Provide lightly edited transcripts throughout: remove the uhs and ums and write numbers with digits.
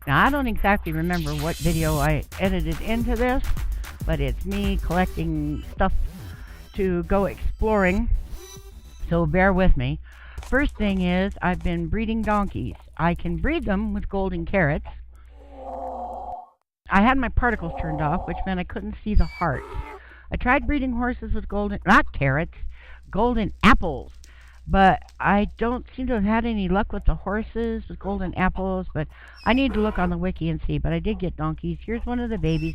Now, I don't exactly remember what video I edited into this, but it's me collecting stuff to go exploring, so bear with me. First thing is, I've been breeding donkeys. I can breed them with golden carrots. I had my particles turned off, which meant I couldn't see the hearts. I tried breeding horses with not carrots, golden apples. But I don't seem to have had any luck with the horses with golden apples, but I need to look on the wiki and see. But I did get donkeys. Here's one of the babies.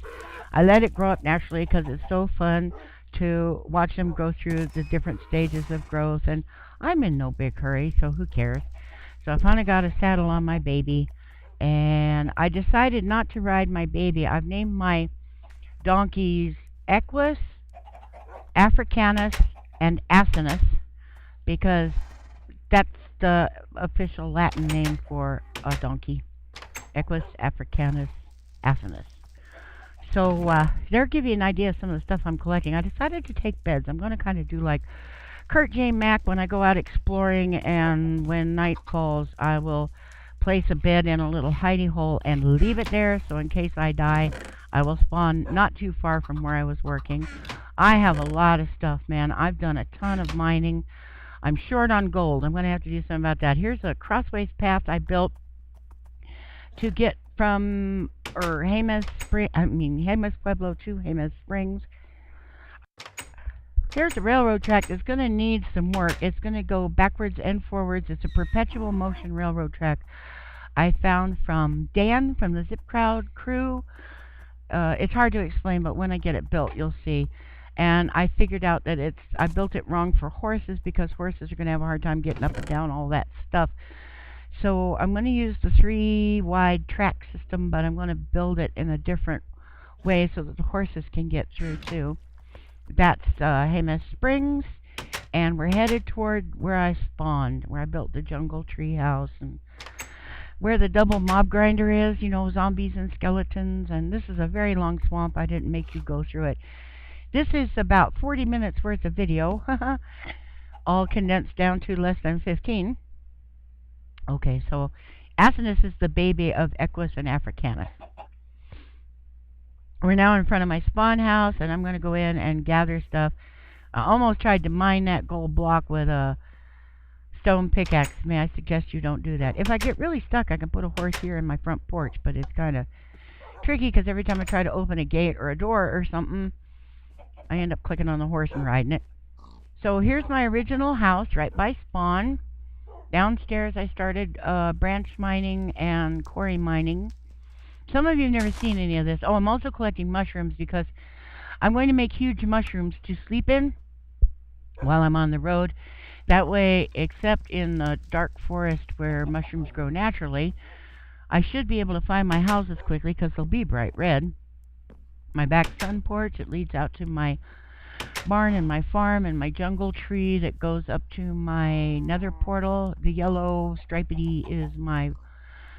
I let it grow up naturally because it's so fun to watch them go through the different stages of growth. And I'm in no big hurry, so who cares? So I finally got a saddle on my baby. And I decided not to ride my baby. I've named my donkeys Equus, Africanus, and Asinus, because that's the official Latin name for a donkey. Equus, Africanus, Asinus. So there give you an idea of some of the stuff I'm collecting. I decided to take beds. I'm going to kind of do like Kurt J. Mack when I go out exploring, and when night falls, I will place a bed in a little hidey hole and leave it there, so in case I die, I will spawn not too far from where I was working. I have a lot of stuff, man. I've done a ton of mining. I'm short on gold. I'm going to have to do something about that. Here's a crossways path I built to get from Jemez Pueblo to Jemez Springs. Here's a railroad track that's going to need some work. It's going to go backwards and forwards. It's a perpetual motion railroad track I found from Dan from the Zip Crowd crew. It's hard to explain, but when I get it built, you'll see. And I figured out that I built it wrong for horses, because horses are going to have a hard time getting up and down all that stuff. So I'm going to use the 3-wide track system, but I'm going to build it in a different way so that the horses can get through too. That's Jemez Springs, and we're headed toward where I spawned, where I built the jungle tree house, and where the double mob grinder is, you know, zombies and skeletons. And this is a very long swamp. I didn't make you go through it. This is about 40 minutes worth of video, all condensed down to less than 15. Okay, so Asinus is the baby of Equus and Africanus. We're now in front of my spawn house, and I'm going to go in and gather stuff. I almost tried to mine that gold block with a stone pickaxe. May I suggest you don't do that. If I get really stuck, I can put a horse here in my front porch, but it's kind of tricky because every time I try to open a gate or a door or something, I end up clicking on the horse and riding it. So here's my original house right by spawn. Downstairs I started branch mining and quarry mining. Some of you have never seen any of this. Oh, I'm also collecting mushrooms because I'm going to make huge mushrooms to sleep in while I'm on the road. That way, except in the dark forest where mushrooms grow naturally, I should be able to find my houses quickly because they'll be bright red. My back sun porch, it leads out to my barn and my farm and my jungle tree that goes up to my nether portal. The yellow stripedy is my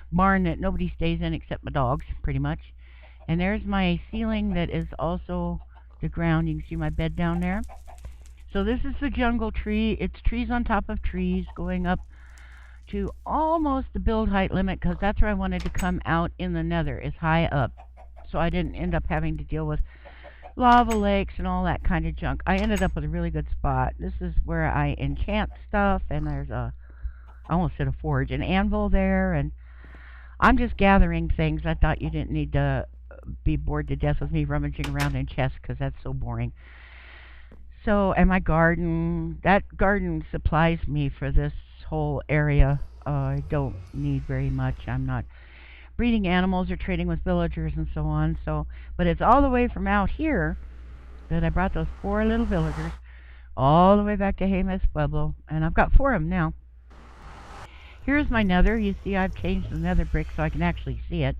barn that nobody stays in except my dogs, pretty much. And there's my ceiling that is also the ground. You can see my bed down there. So this is the jungle tree. It's trees on top of trees going up to almost the build height limit, because that's where I wanted to come out in the nether, is high up. So I didn't end up having to deal with lava lakes and all that kind of junk. I ended up with a really good spot. This is where I enchant stuff, and there's I almost said a forge, an anvil there, and I'm just gathering things. I thought you didn't need to be bored to death with me rummaging around in chests, because that's so boring. So, and my garden, that garden supplies me for this whole area. I don't need very much. I'm not breeding animals or trading with villagers and so on. So, but it's all the way from out here that I brought those 4 little villagers all the way back to Jemez Pueblo, and I've got 4 of them now. Here's my nether. You see I've changed the nether brick so I can actually see it.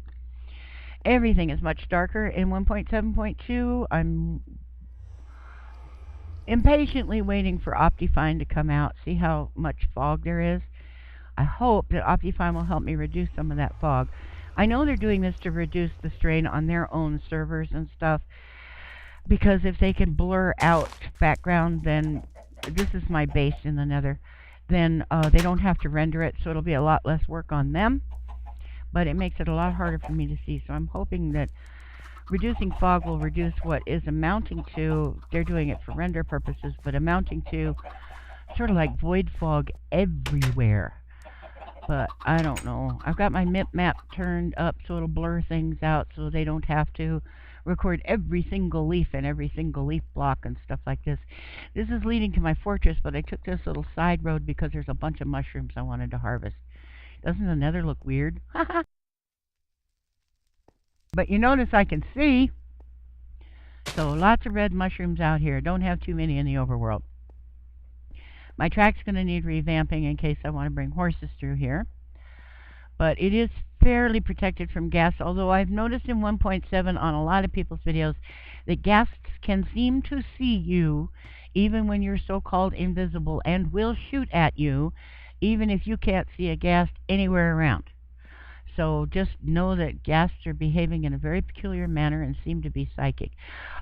Everything is much darker. In 1.7.2, I'm impatiently waiting for Optifine to come out. See how much fog there is? I hope that Optifine will help me reduce some of that fog. I know they're doing this to reduce the strain on their own servers and stuff, because if they can blur out background, then this is my base in the nether, then they don't have to render it, so it'll be a lot less work on them. but it makes it a lot harder for me to see. So I'm hoping that reducing fog will reduce what is amounting to, they're doing it for render purposes, but amounting to sort of like void fog everywhere. But I don't know. I've got my MIP map turned up so it'll blur things out so they don't have to record every single leaf and every single leaf block and stuff like this. This is leading to my fortress, but I took this little side road because there's a bunch of mushrooms I wanted to harvest. Doesn't the nether look weird? But you notice I can see. So lots of red mushrooms out here. Don't have too many in the overworld. My track's going to need revamping in case I want to bring horses through here. But it is fairly protected from ghast, although I've noticed in 1.7 on a lot of people's videos that ghasts can seem to see you even when you're so-called invisible and will shoot at you even if you can't see a ghast anywhere around. So just know that ghasts are behaving in a very peculiar manner and seem to be psychic.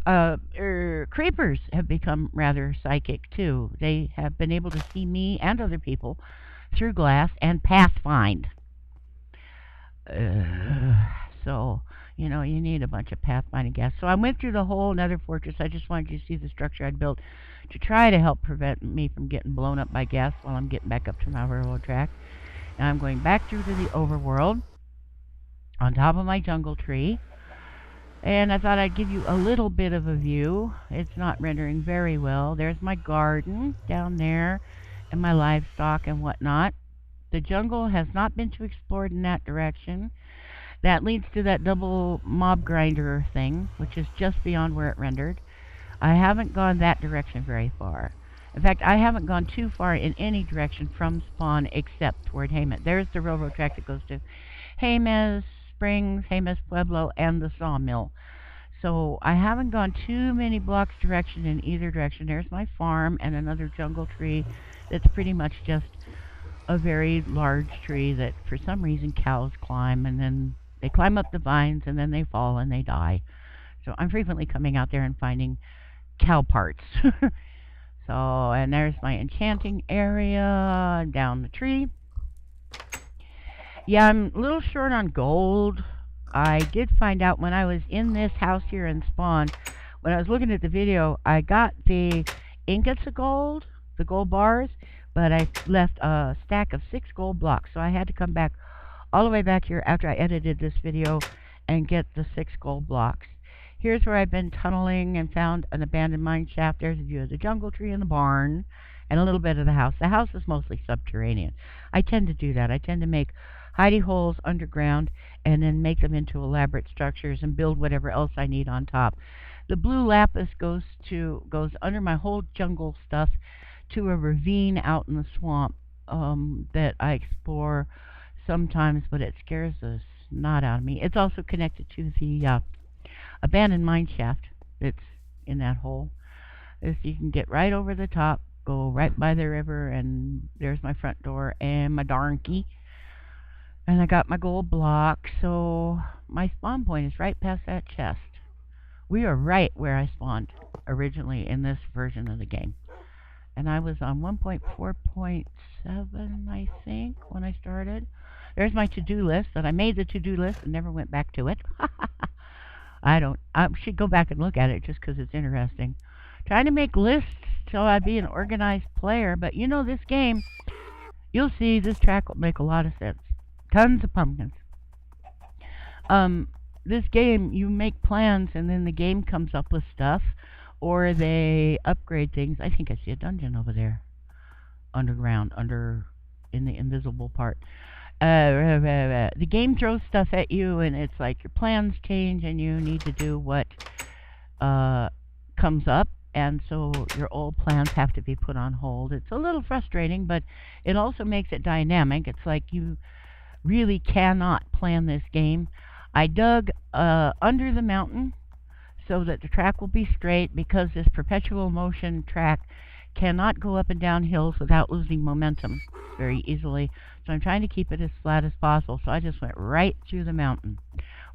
Creepers have become rather psychic too. They have been able to see me and other people through glass and pathfind. So, you know, you need a bunch of pathfinding gas. So I went through the whole nether fortress. I just wanted you to see the structure I'd built to try to help prevent me from getting blown up by gas while I'm getting back up to my railroad track. Now I'm going back through to the overworld on top of my jungle tree. And I thought I'd give you a little bit of a view. It's not rendering very well. There's my garden down there and my livestock and whatnot. The jungle has not been too explored in that direction. That leads to that double mob grinder thing, which is just beyond where it rendered. I haven't gone that direction very far. In fact, I haven't gone too far in any direction from spawn except toward Jemez. There's the railroad track that goes to Jemez Springs, Jemez Pueblo, and the sawmill. So I haven't gone too many blocks direction in either direction. There's my farm and another jungle tree that's pretty much just a very large tree that for some reason cows climb, and then they climb up the vines and then they fall and they die. So I'm frequently coming out there and finding cow parts. So, and there's my enchanting area down the tree. Yeah, I'm a little short on gold. I did find out when I was in this house here in spawn, when I was looking at the video, I got the ingots of gold, the gold bars, but I left a stack of 6 gold blocks, so I had to come back all the way back here after I edited this video and get the 6 gold blocks. Here's where I've been tunneling and found an abandoned mine shaft. There's a view of the jungle tree and the barn and a little bit of the house. The house is mostly subterranean. I tend to do that. I tend to make hidey holes underground and then make them into elaborate structures and build whatever else I need on top. The blue lapis goes under my whole jungle stuff to a ravine out in the swamp that I explore sometimes, but it scares the snot out of me. It's also connected to the abandoned mine shaft that's in that hole. So you can get right over the top, go right by the river, and there's my front door and my donkey. And I got my gold block, so my spawn point is right past that chest. We are right where I spawned originally in this version of the game. And I was on 1.4.7, I think, when I started. There's my to-do list, that I made the to-do list and never went back to it. I should go back and look at it just because it's interesting. Trying to make lists so I'd be an organized player, but you know this game, you'll see this track will make a lot of sense. Tons of pumpkins. This game, you make plans and then the game comes up with stuff, or they upgrade things. I think I see a dungeon over there. Underground, in the invisible part. The game throws stuff at you and it's like your plans change and you need to do what comes up, and so your old plans have to be put on hold. It's a little frustrating, but it also makes it dynamic. It's like you really cannot plan this game. I dug under the mountain so that the track will be straight, because this perpetual motion track cannot go up and down hills without losing momentum very easily. So I'm trying to keep it as flat as possible, so I just went right through the mountain.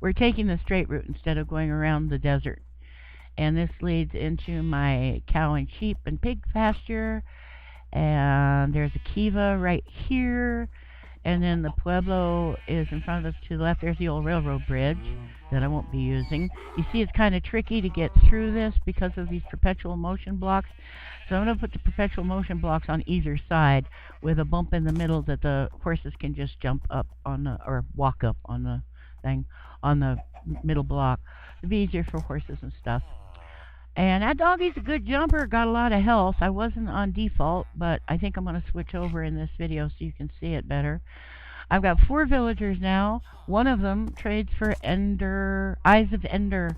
We're taking the straight route instead of going around the desert. And this leads into my cow and sheep and pig pasture. And there's a kiva right here. And then the Pueblo is in front of us to the left. There's the old railroad bridge that I won't be using. You see, it's kind of tricky to get through this because of these perpetual motion blocks. So I'm going to put the perpetual motion blocks on either side with a bump in the middle that the horses can just jump up on the, or walk up on the thing, on the middle block. It'll be easier for horses and stuff. And that doggy's a good jumper, got a lot of health. I wasn't on default, but I think I'm going to switch over in this video so you can see it better. I've got 4 villagers now. One of them trades for Ender, Eyes of Ender.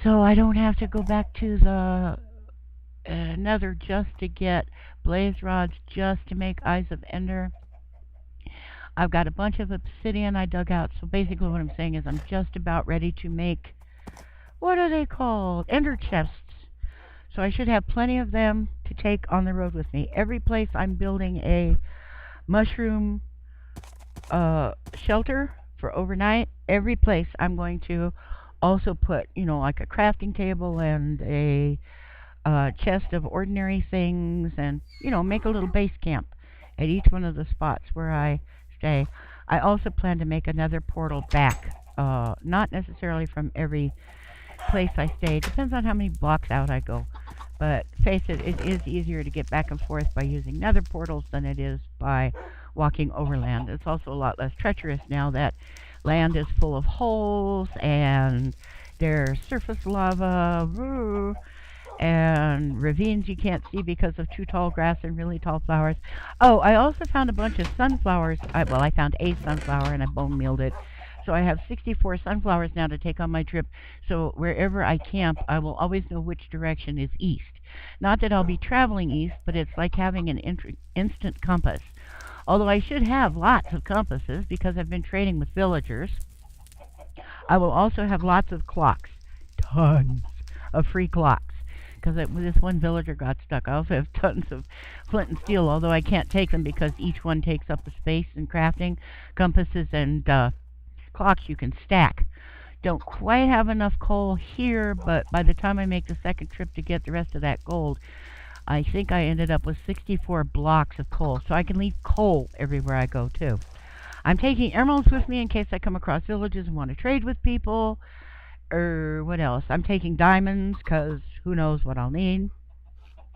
So I don't have to go back to the Nether just to get blaze rods, just to make Eyes of Ender. I've got a bunch of obsidian I dug out. So basically what I'm saying is I'm just about ready to make, what are they called? Ender chests. So I should have plenty of them to take on the road with me. Every place I'm building a mushroom shelter for overnight. Every place I'm going to also put, you know, like a crafting table and a chest of ordinary things, and, you know, make a little base camp at each one of the spots where I stay. I also plan to make another portal back, not necessarily from every place I stay. It depends on how many blocks out I go. But face it, it is easier to get back and forth by using nether portals than it is by walking overland. It's also a lot less treacherous now that land is full of holes and there's surface lava and ravines you can't see because of too tall grass and really tall flowers. Oh, I also found a bunch of sunflowers. I found a sunflower and I bone mealed it. So I have 64 sunflowers now to take on my trip. So wherever I camp, I will always know which direction is east. Not that I'll be traveling east, but it's like having an instant compass. Although I should have lots of compasses because I've been trading with villagers. I will also have lots of clocks. Tons of free clocks. Because this one villager got stuck. I also have tons of flint and steel, although I can't take them because each one takes up a space in crafting. Compasses and clocks you can stack. Don't quite have enough coal here, but by the time I make the second trip to get the rest of that gold, I think I ended up with 64 blocks of coal. So I can leave coal everywhere I go too. I'm taking emeralds with me in case I come across villages and want to trade with people. Or what else? I'm taking diamonds because who knows what I'll need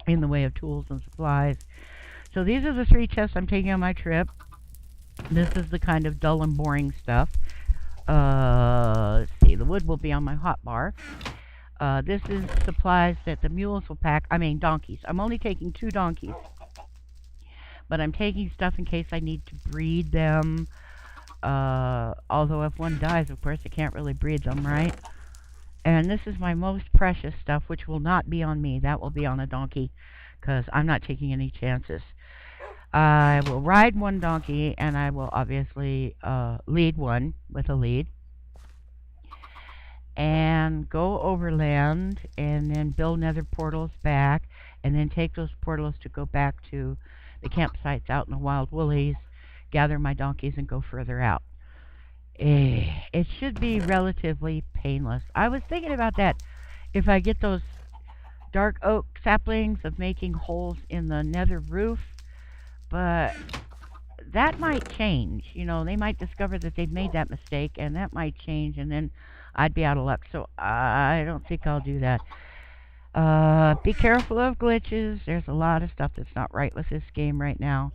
in the way of tools and supplies. So these are the 3 chests I'm taking on my trip. This is the kind of dull and boring stuff. Let's see, the wood will be on my hotbar. This is supplies that the mules will pack. I mean, donkeys. I'm only taking 2 donkeys. But I'm taking stuff in case I need to breed them. Although if one dies, of course, I can't really breed them, right? And this is my most precious stuff, which will not be on me. That will be on a donkey, because I'm not taking any chances. I will ride 1 donkey, and I will obviously lead one with a lead. And go overland, and then build nether portals back, and then take those portals to go back to the campsites out in the wild woolies, gather my donkeys, and go further out. It should be relatively painless. I was thinking about that. If I get those dark oak saplings of making holes in the nether roof, but that might change. You know, they might discover that they've made that mistake, and that might change, and then I'd be out of luck. So I don't think I'll do that. Be careful of glitches. There's a lot of stuff that's not right with this game right now.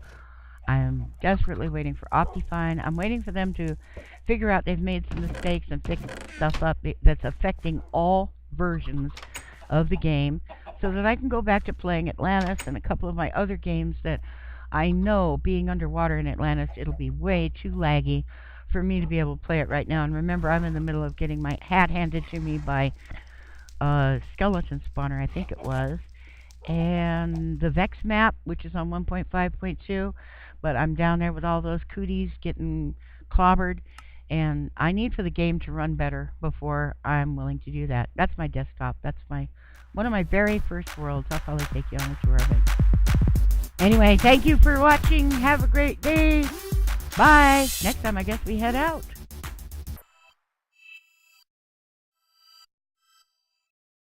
I'm desperately waiting for Optifine. I'm waiting for them to figure out they've made some mistakes and fix stuff up that's affecting all versions of the game so that I can go back to playing Atlantis and a couple of my other games that I know, being underwater in Atlantis, it'll be way too laggy for me to be able to play it right now. And remember, I'm in the middle of getting my hat handed to me by Skeleton Spawner, I think it was. And the Vex map, which is on 1.5.2, but I'm down there with all those cooties getting clobbered, and I need for the game to run better before I'm willing to do that. That's my desktop. That's one of my very first worlds. I'll probably take you on a tour of it. Anyway, thank you for watching. Have a great day. Bye. Next time, I guess we head out.